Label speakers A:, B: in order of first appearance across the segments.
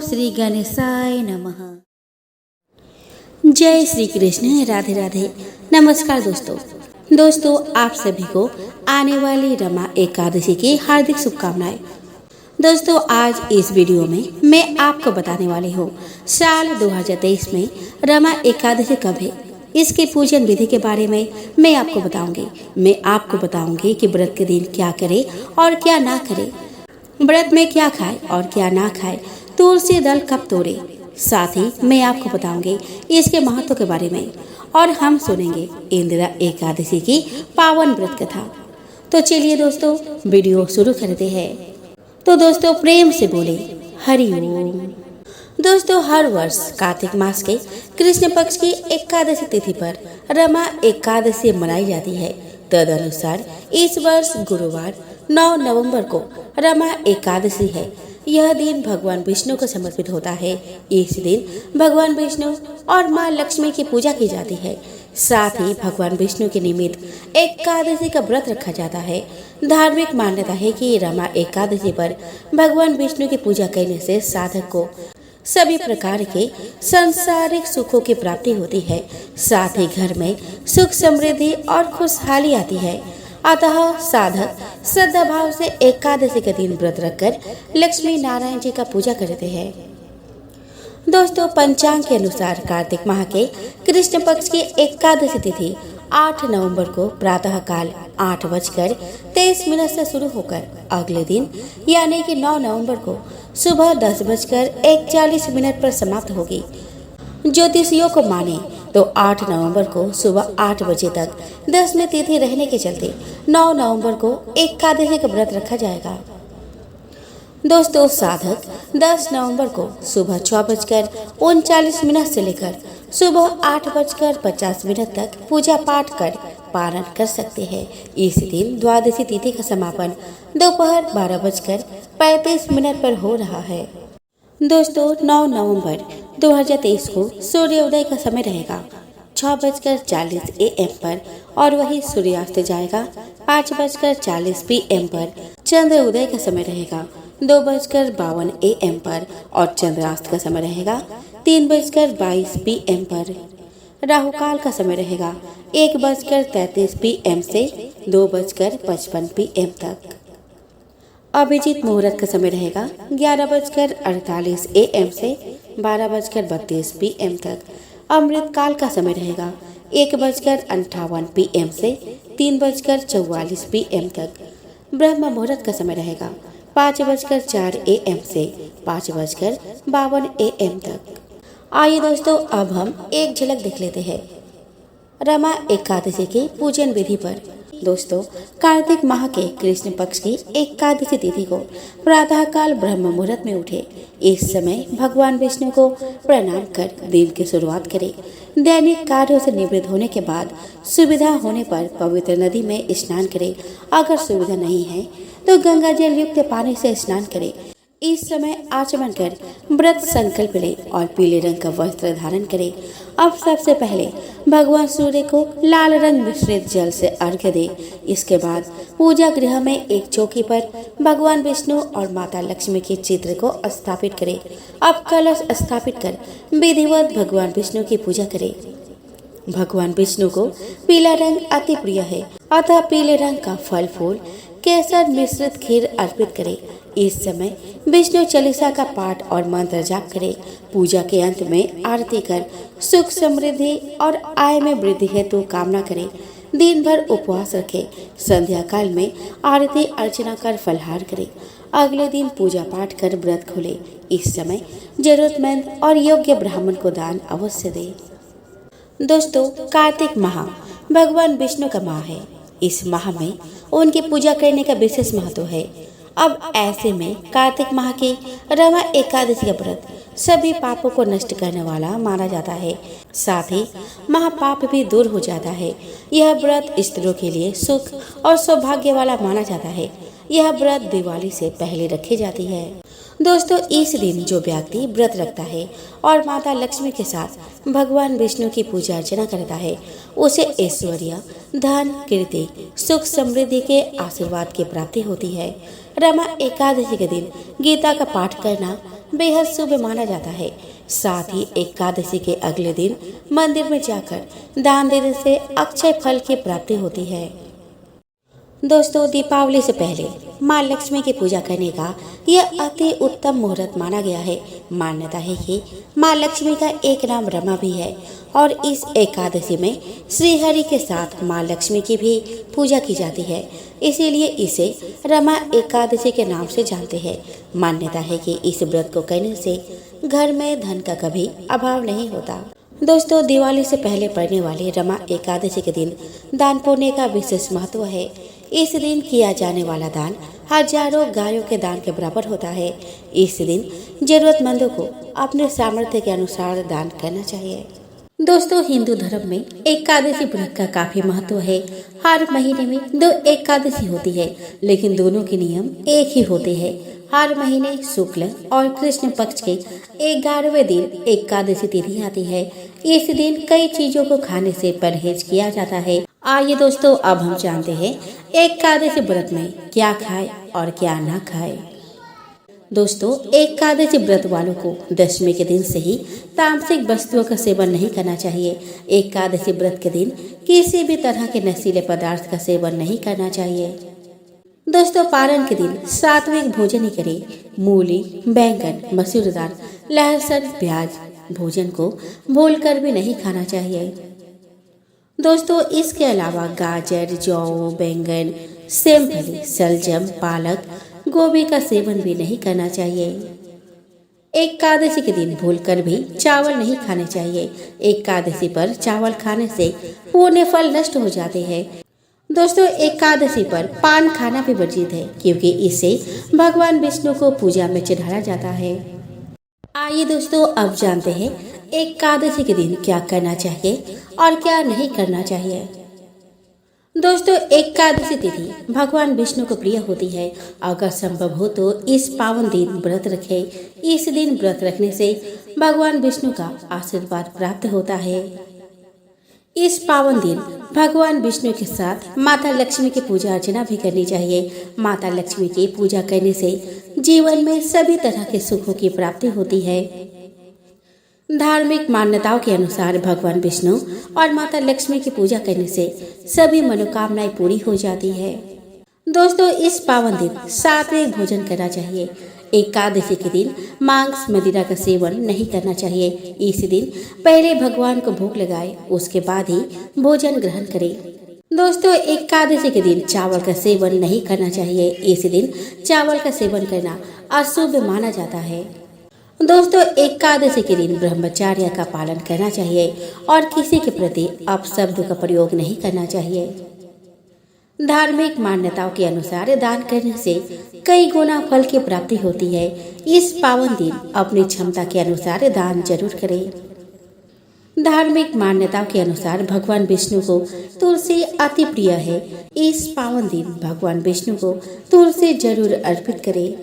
A: श्री गणेशाय नमः। जय श्री कृष्ण, राधे राधे। नमस्कार दोस्तों आप सभी को आने वाली रमा एकादशी की हार्दिक शुभकामनाएं। दोस्तों आज इस वीडियो में मैं आपको बताने वाली हूँ साल 2023 में रमा एकादशी कब है, इसके पूजन विधि के बारे में मैं आपको बताऊंगी कि व्रत के दिन क्या करें और क्या ना करें, व्रत में क्या खाए और क्या ना खाए, तुलसी दल कब तोड़े। साथ ही मैं आपको बताऊंगी इसके महत्व के बारे में और हम सुनेंगे इंदिरा एकादशी की पावन व्रत कथा। तो चलिए दोस्तों वीडियो शुरू करते हैं। तो दोस्तों प्रेम से बोले हरि ओम। दोस्तों हर वर्ष कार्तिक मास के कृष्ण पक्ष की एकादशी तिथि पर रमा एकादशी मनाई जाती है। तदनुसार इस वर्ष गुरुवार 9 नवंबर को रमा एकादशी है। यह दिन भगवान विष्णु को समर्पित होता है। इस दिन भगवान विष्णु और माँ लक्ष्मी की पूजा की जाती है। साथ ही भगवान विष्णु के निमित्त एकादशी का व्रत रखा जाता है। धार्मिक मान्यता है कि रमा एकादशी पर भगवान विष्णु की पूजा करने से साधक को सभी प्रकार के सांसारिक सुखों की प्राप्ति होती है। साथ ही घर में सुख समृद्धि और खुशहाली आती है। अतः साधक श्रद्धा भाव से एकादशी के दिन व्रत रखकर लक्ष्मी नारायण जी का पूजा करते हैं। दोस्तों पंचांग के अनुसार कार्तिक माह के कृष्ण पक्ष की एकादशी तिथि 8 नवंबर को प्रातः काल 8:23 से शुरू होकर अगले दिन यानी कि 9 नवंबर को सुबह 10:41 पर समाप्त होगी। ज्योतिषियों को माने तो 8 नवंबर को सुबह 8 बजे तक दशमी तिथि रहने के चलते 9 नवंबर को एकादशी का व्रत रखा जाएगा। दोस्तों साधक 10 नवंबर को सुबह 6:39 से लेकर सुबह 8:50 तक पूजा पाठ कर पारण कर सकते हैं। इस दिन द्वादशी तिथि का समापन दोपहर 12:35 पर हो रहा है। दोस्तों 9 नवंबर 2023 को सूर्योदय का समय रहेगा 6:40 पर और वही सूर्यास्त जाएगा 5:40 पर। चंद्र उदय का समय रहेगा 2:52 पर और चंद्रास्त का समय रहेगा 3:22 पर। राहु काल का समय रहेगा 1:33 से 2:55 तक। अभिजीत मुहूर्त का समय रहेगा 11:48 से 12:32 तक। अमृत काल का समय रहेगा 1:58 से 3:44 तक। ब्रह्म मुहूर्त का समय रहेगा 5:04 से 5:52 तक। आइए दोस्तों अब हम एक झलक देख लेते हैं रमा एकादशी की पूजन विधि पर। दोस्तों कार्तिक माह के कृष्ण पक्ष की एकादशी तिथि को प्रातः काल ब्रह्म मुहूर्त में उठे। इस समय भगवान विष्णु को प्रणाम कर दिन की शुरुआत करें। दैनिक कार्यों से निवृत्त होने के बाद सुविधा होने पर पवित्र नदी में स्नान करें। अगर सुविधा नहीं है तो गंगा जल युक्त पानी से स्नान करें। इस समय आचमन कर व्रत संकल्प ले और पीले रंग का वस्त्र धारण करें। अब सबसे पहले भगवान सूर्य को लाल रंग मिश्रित जल से अर्घ्य दे। इसके बाद पूजा गृह में एक चौकी पर भगवान विष्णु और माता लक्ष्मी के चित्र को स्थापित करें। अब कलश स्थापित कर विधिवत भगवान विष्णु की पूजा करें। भगवान विष्णु को पीला रंग अति प्रिय है, अतः पीले रंग का फल फूल केसर मिश्रित खीर अर्पित करें। इस समय विष्णु चालीसा का पाठ और मंत्र जाप करें। पूजा के अंत में आरती कर सुख समृद्धि और आय में वृद्धि हेतु कामना करें। दिन भर उपवास रखें। संध्या काल में आरती अर्चना कर फलहार करें। अगले दिन पूजा पाठ कर व्रत खोले। इस समय जरूरतमंद और योग्य ब्राह्मण को दान अवश्य दे। दोस्तों कार्तिक माह भगवान विष्णु का माह है। इस माह में उनकी पूजा करने का विशेष महत्व है। अब ऐसे में कार्तिक माह की रमा एकादशी का व्रत सभी पापों को नष्ट करने वाला माना जाता है। साथ ही महापाप भी दूर हो जाता है। यह व्रत स्त्रियों के लिए सुख और सौभाग्य वाला माना जाता है। यह व्रत दिवाली से पहले रखी जाती है। दोस्तों इस दिन जो व्यक्ति व्रत रखता है और माता लक्ष्मी के साथ भगवान विष्णु की पूजा अर्चना करता है उसे ऐश्वर्य, धन, कीर्ति, सुख, समृद्धि के आशीर्वाद की प्राप्ति होती है। रमा एकादशी के दिन गीता का पाठ करना बेहद शुभ माना जाता है। साथ ही एकादशी के अगले दिन मंदिर में जाकर दान देने से अक्षय फल की प्राप्ति होती है। दोस्तों दीपावली से पहले माँ लक्ष्मी की पूजा करने का यह अति उत्तम मुहूर्त माना गया है। मान्यता है कि माँ लक्ष्मी का एक नाम रमा भी है और इस एकादशी में श्री हरि के साथ माँ लक्ष्मी की भी पूजा की जाती है, इसीलिए इसे रमा एकादशी के नाम से जानते हैं। मान्यता है कि इस व्रत को करने से घर में धन का कभी अभाव नहीं होता। दोस्तों दिवाली से पहले पड़ने वाले रमा एकादशी के दिन दान पुण्य का विशेष महत्व है। इस दिन किया जाने वाला दान हजारों गायों के दान के बराबर होता है। इस दिन जरूरतमंदों को अपने सामर्थ्य के अनुसार दान करना चाहिए। दोस्तों हिंदू धर्म में एकादशी व्रत का काफी महत्व है। हर महीने में 2 एकादशी होती है, लेकिन दोनों के नियम एक ही होते हैं। हर महीने शुक्ल और कृष्ण पक्ष के 11वें दिन एकादशी तिथि आती है। इस दिन कई चीजों को खाने से परहेज किया जाता है। आइए दोस्तों अब हम जानते हैं एकादशी व्रत में क्या खाए और क्या ना खाए। दोस्तों एकादशी व्रत वालों को दशमी के दिन से ही तामसिक वस्तुओं का सेवन नहीं करना चाहिए। एकादशी व्रत के दिन किसी भी तरह के नशीले पदार्थ का सेवन नहीं करना चाहिए। दोस्तों पारण के दिन सात्विक भोजन ही करें। मूली, बैंगन, मसूर दाल, लहसुन, प्याज भोजन को भूलकर भी नहीं खाना चाहिए। दोस्तों इसके अलावा गाजर, जौ, बैंगन, सेमफली, सलजम, पालक, गोभी का सेवन भी नहीं करना चाहिए। एकादशी के दिन भूलकर भी चावल नहीं खाने चाहिए। एकादशी पर चावल खाने से पुण्य फल नष्ट हो जाते हैं। दोस्तों एकादशी पर पान खाना भी वर्जित है, क्योंकि इससे भगवान विष्णु को पूजा में चढ़ाया जाता है। आइए दोस्तों अब जानते हैं एकादशी के दिन क्या करना चाहिए और क्या नहीं करना चाहिए। दोस्तों एकादशी तिथि भगवान विष्णु को प्रिय होती है। अगर संभव हो तो इस पावन दिन व्रत रखें। इस दिन व्रत रखने से भगवान विष्णु का आशीर्वाद प्राप्त होता है। इस पावन दिन भगवान विष्णु के साथ माता लक्ष्मी की पूजा अर्चना भी करनी चाहिए। माता लक्ष्मी की पूजा करने से जीवन में सभी तरह के सुखों की प्राप्ति होती है। धार्मिक मान्यताओं के अनुसार भगवान विष्णु और माता लक्ष्मी की पूजा करने से सभी मनोकामनाएं पूरी हो जाती है। दोस्तों इस पावन दिन सात्विक भोजन करना चाहिए। एकादशी के दिन मांस, मदिरा का सेवन नहीं करना चाहिए। इस दिन पहले भगवान को भोग लगाए, उसके बाद ही भोजन ग्रहण करें। दोस्तों एकादशी के दिन चावल का सेवन नहीं करना चाहिए। इस दिन चावल का सेवन करना अशुभ माना जाता है। दोस्तों एकादशी के दिन ब्रह्मचर्य का पालन करना चाहिए और किसी के प्रति अपशब्द का प्रयोग नहीं करना चाहिए। धार्मिक मान्यताओं के अनुसार दान करने से कई गुना फल की प्राप्ति होती है। इस पावन दिन अपनी क्षमता के अनुसार दान जरूर करें। धार्मिक मान्यताओं के अनुसार भगवान विष्णु को तुलसी अति प्रिय है। इस पावन दिन भगवान विष्णु को तुलसी जरूर अर्पित करें।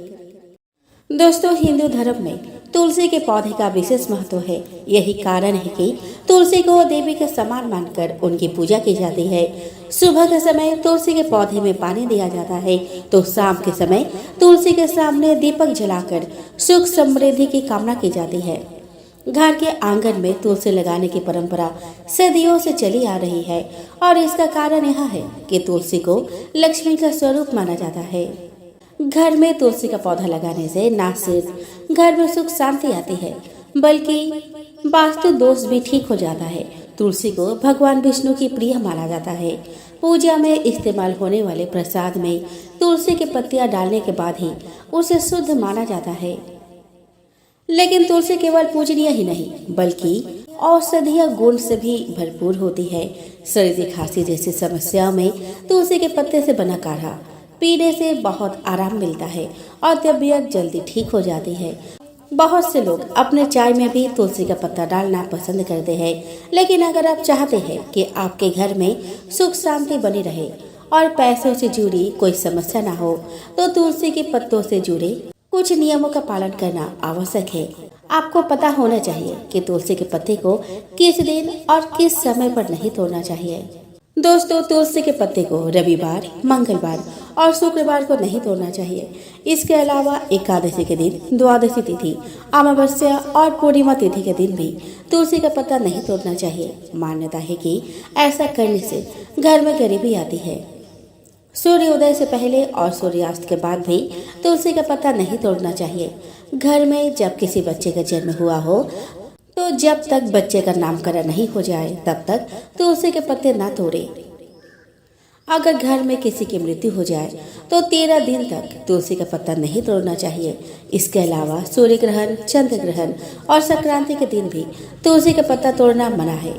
A: दोस्तों हिंदू धर्म में तुलसी के पौधे का विशेष महत्व है। यही कारण है कि तुलसी को देवी के समान मानकर उनकी पूजा की जाती है। सुबह के समय तुलसी के पौधे में पानी दिया जाता है, तो शाम के समय तुलसी के सामने दीपक जलाकर सुख समृद्धि की कामना की जाती है। घर के आंगन में तुलसी लगाने की परंपरा सदियों से चली आ रही है और इसका कारण यह है कि तुलसी को लक्ष्मी का स्वरूप माना जाता है। घर में तुलसी का पौधा लगाने से न सिर्फ घर में सुख शांति आती है, बल्कि वास्तु दोष भी ठीक हो जाता है। तुलसी को भगवान विष्णु की प्रिय माना जाता है। पूजा में इस्तेमाल होने वाले प्रसाद में तुलसी की पत्तियां डालने के बाद ही उसे शुद्ध माना जाता है। लेकिन तुलसी केवल पूजनीय ही नहीं, बल्कि औषधीय गुण से भी भरपूर होती है। सर्दी खांसी जैसी समस्याओं में तुलसी के पत्ते से बना काढ़ा पीने से बहुत आराम मिलता है और तबीयत जल्दी ठीक हो जाती है। बहुत से लोग अपने चाय में भी तुलसी का पत्ता डालना पसंद करते हैं। लेकिन अगर आप चाहते हैं कि आपके घर में सुख शांति बनी रहे और पैसों से जुड़ी कोई समस्या ना हो, तो तुलसी के पत्तों से जुड़े कुछ नियमों का पालन करना आवश्यक है। आपको पता होना चाहिए कि तुलसी के पत्ते को किस दिन और किस समय पर नहीं तोड़ना चाहिए। दोस्तों, तुलसी के पत्ते को रविवार, मंगलवार और शुक्रवार को नहीं तोड़ना चाहिए। इसके अलावा एकादशी के दिन, द्वादशी तिथि, अमावस्या और पूर्णिमा तिथि के दिन भी तुलसी का पत्ता नहीं तोड़ना चाहिए। मान्यता है कि ऐसा करने से घर में गरीबी आती है। सूर्योदय से पहले और सूर्यास्त के बाद भी तुलसी का पत्ता नहीं तोड़ना चाहिए। घर में जब किसी बच्चे का जन्म हुआ हो तो जब तक बच्चे का नामकरण नहीं हो जाए तब तक तुलसी के पत्ते ना तोड़े। अगर घर में किसी की मृत्यु हो जाए तो 13 दिन तक तुलसी का पत्ता नहीं तोड़ना चाहिए। इसके अलावा सूर्य ग्रहण, चंद्र ग्रहण और संक्रांति के दिन भी तुलसी का पत्ता तोड़ना मना है।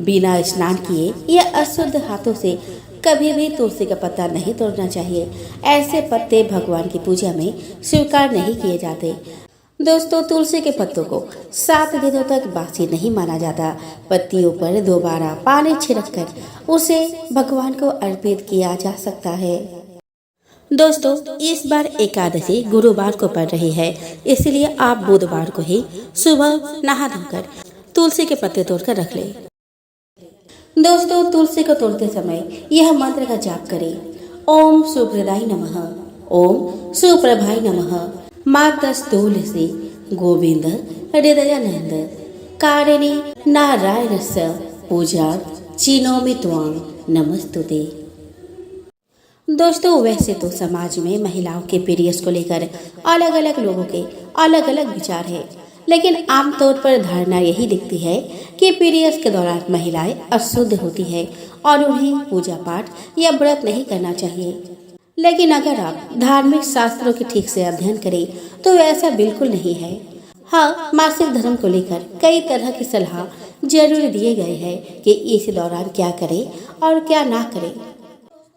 A: बिना स्नान किए या अशुद्ध हाथों से कभी भी तुलसी का पत्ता नहीं तोड़ना चाहिए। ऐसे पत्ते भगवान की पूजा में स्वीकार नहीं किए जाते। दोस्तों, तुलसी के पत्तों को 7 दिनों तक बासी नहीं माना जाता। पत्तियों पर दोबारा पानी छिड़ककर उसे भगवान को अर्पित किया जा सकता है। दोस्तों, इस बार एकादशी गुरुवार को पड़ रही है, इसलिए आप बुधवार को ही सुबह नहा धोकर तुलसी के पत्ते तोड़कर रख लें। दोस्तों, तुलसी को तोड़ते समय यह मंत्र का जाप करें। ओम सुप्रदाय नमः, ओम सुप्रभाय नमः, मातस तुलसी गोविंद हृदयानंद कारिणी नारायणस्य पूजा चिनोमि त्वां नमस्तुते। दोस्तों, वैसे तो समाज में महिलाओं के पीरियड्स को लेकर अलग अलग लोगों के अलग अलग विचार है, लेकिन आमतौर पर धारणा यही दिखती है कि पीरियड्स के दौरान महिलाएं अशुद्ध होती है और उन्हें पूजा पाठ या व्रत नहीं करना चाहिए। लेकिन अगर आप धार्मिक शास्त्रों के ठीक से अध्ययन करें तो ऐसा बिल्कुल नहीं है। हाँ, मासिक धर्म को लेकर कई तरह की सलाह जरूर दिए गए हैं कि इस दौरान क्या करें और क्या ना करें।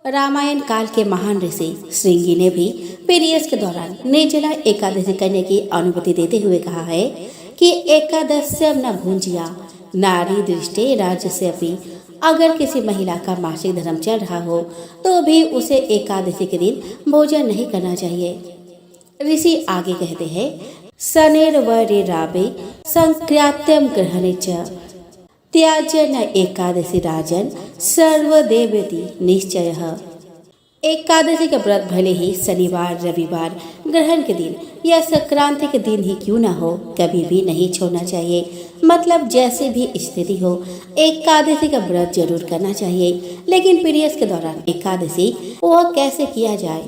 A: रामायण काल के महान ऋषि श्रृंगी ने भी पीरियड्स के दौरान निर्जला एकादशी करने की अनुमति देते हुए कहा है कि एकादश्यम न भुंजिया नारी दृष्टि राज्यस्यपि। अगर किसी महिला का मासिक धर्म चल रहा हो तो भी उसे एकादशी के दिन भोजन नहीं करना चाहिए। ऋषि आगे कहते हैं, शनेर्वरे रावे संक्रांत्यम ग्रहणे च त्याज्य न एकादशी राजन सर्वदेवेति निश्चयः। एकादशी का व्रत भले ही शनिवार, रविवार, ग्रहण के दिन या संक्रांति के दिन ही क्यों ना हो, कभी भी नहीं छोड़ना चाहिए। मतलब जैसे भी स्थिति हो, एकादशी का व्रत जरूर करना चाहिए। लेकिन पीरियड्स के दौरान एकादशी वह कैसे किया जाए?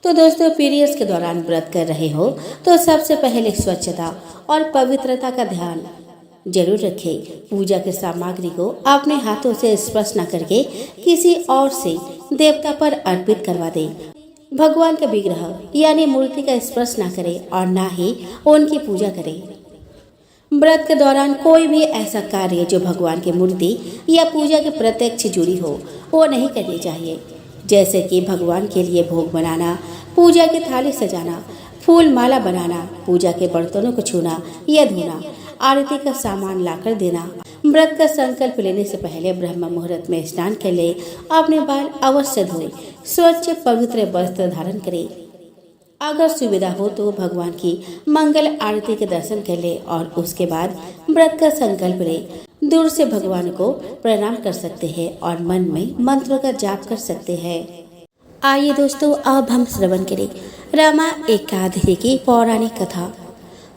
A: तो दोस्तों, पीरियड्स के दौरान व्रत कर रहे हो तो सबसे पहले स्वच्छता और पवित्रता का ध्यान जरूर रखें। पूजा की सामग्री को अपने हाथों से स्पर्श न करके किसी और से देवता पर अर्पित करवा दें। भगवान का विग्रह यानी मूर्ति का स्पर्श न करें और न ही उनकी पूजा करें। व्रत के दौरान कोई भी ऐसा कार्य जो भगवान की मूर्ति या पूजा के प्रत्यक्ष जुड़ी हो वो नहीं करनी चाहिए, जैसे कि भगवान के लिए भोग बनाना, पूजा की थाली सजाना, फूल माला बनाना, पूजा के बर्तनों को छूना या धोना, आरती का सामान लाकर देना। व्रत का संकल्प लेने से पहले ब्रह्म मुहूर्त में स्नान कर ले, अपने बाल अवश्य धोए, स्वच्छ पवित्र वस्त्र धारण करे। अगर सुविधा हो तो भगवान की मंगल आरती के दर्शन कर ले और उसके बाद व्रत का संकल्प ले। दूर से भगवान को प्रणाम कर सकते हैं और मन में मंत्रों का जाप कर सकते हैं। आइए दोस्तों, अब हम श्रवण करें रमा एकादशी की पौराणिक कथा।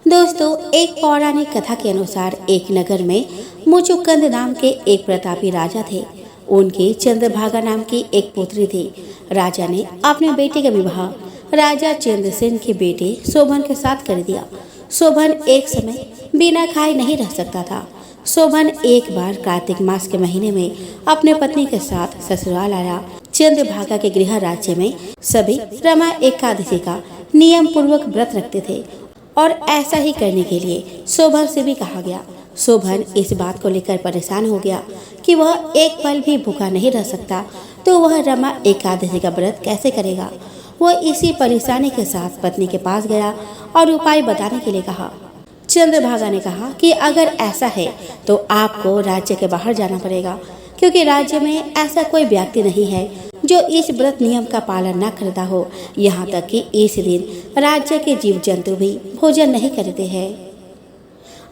A: दोस्तों, एक पौराणिक कथा के अनुसार एक नगर में मुचुकुंद नाम के एक प्रतापी राजा थे। उनकी चंद्रभागा नाम की एक पुत्री थी। राजा ने अपने बेटे का विवाह राजा चंद्रसेन के बेटे शोभन के साथ कर दिया। शोभन एक समय बिना खाए नहीं रह सकता था। शोभन एक बार कार्तिक मास के महीने में अपने पत्नी के साथ ससुराल आया। चंद्रभागा के गृह राज्य में सभी रमा एकादशी का नियम पूर्वक व्रत रखते थे और ऐसा ही करने के लिए शोभन से भी कहा गया। शोभन इस बात को लेकर परेशान हो गया कि वह एक पल भी भूखा नहीं रह सकता, तो वह रमा एकादशी का व्रत कैसे करेगा। वह इसी परेशानी के साथ पत्नी के पास गया और उपाय बताने के लिए कहा। चंद्रभागा ने कहा कि अगर ऐसा है तो आपको राज्य के बाहर जाना पड़ेगा। क्योंकि राज्य में ऐसा कोई व्यक्ति नहीं है जो इस व्रत नियम का पालन न करता हो। यहाँ तक कि इस दिन राज्य के जीव जंतु भी भोजन नहीं करते हैं।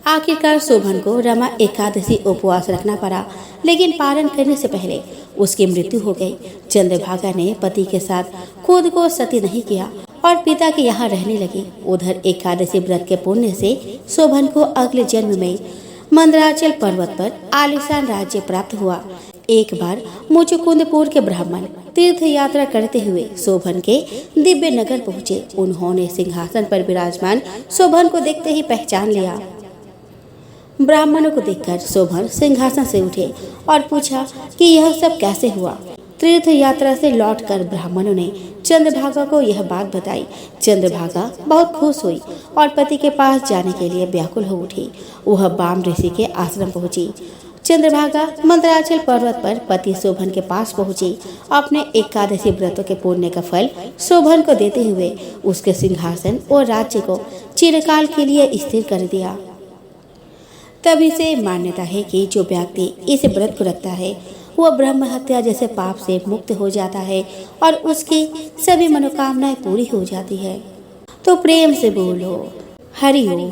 A: आखिरकार शोभन को रमा एकादशी उपवास रखना पड़ा, लेकिन पालन करने से पहले उसकी मृत्यु हो गई। चंद्रभागा ने पति के साथ खुद को सती नहीं किया और पिता के यहाँ रहने लगी। उधर एकादशी व्रत के पुण्य से शोभन को अगले जन्म में मंदराचल पर्वत पर आलीशान राज्य प्राप्त हुआ। एक बार मुचुकुंदपुर के ब्राह्मण तीर्थ यात्रा करते हुए शोभन के दिव्य नगर पहुँचे। उन्होंने सिंहासन पर विराजमान शोभन को देखते ही पहचान लिया। ब्राह्मणों को देखकर शोभन सिंहासन से उठे और पूछा कि यह सब कैसे हुआ। तीर्थ यात्रा से लौटकर ब्राह्मणों ने चंद्रभागा को यह बात बताई। चंद्रभागा बहुत खुश हुई और पति के पास जाने के लिए व्याकुल हो उठी। वह बाम ऋषि के आश्रम पहुंची। चंद्रभागा मंदराचल पर्वत पर पति शोभन के पास पहुंची। अपने एकादशी व्रतों के पुण्य का फल शोभन को देते हुए उसके सिंहासन और राज्य को चिरकाल के लिए स्थिर कर दिया। तभी से मान्यता है कि जो व्यक्ति इस व्रत को रखता है वह ब्रह्म हत्या जैसे पाप से मुक्त हो जाता है और उसकी सभी मनोकामनाएं पूरी हो जाती है। तो प्रेम से बोलो हरि ओम।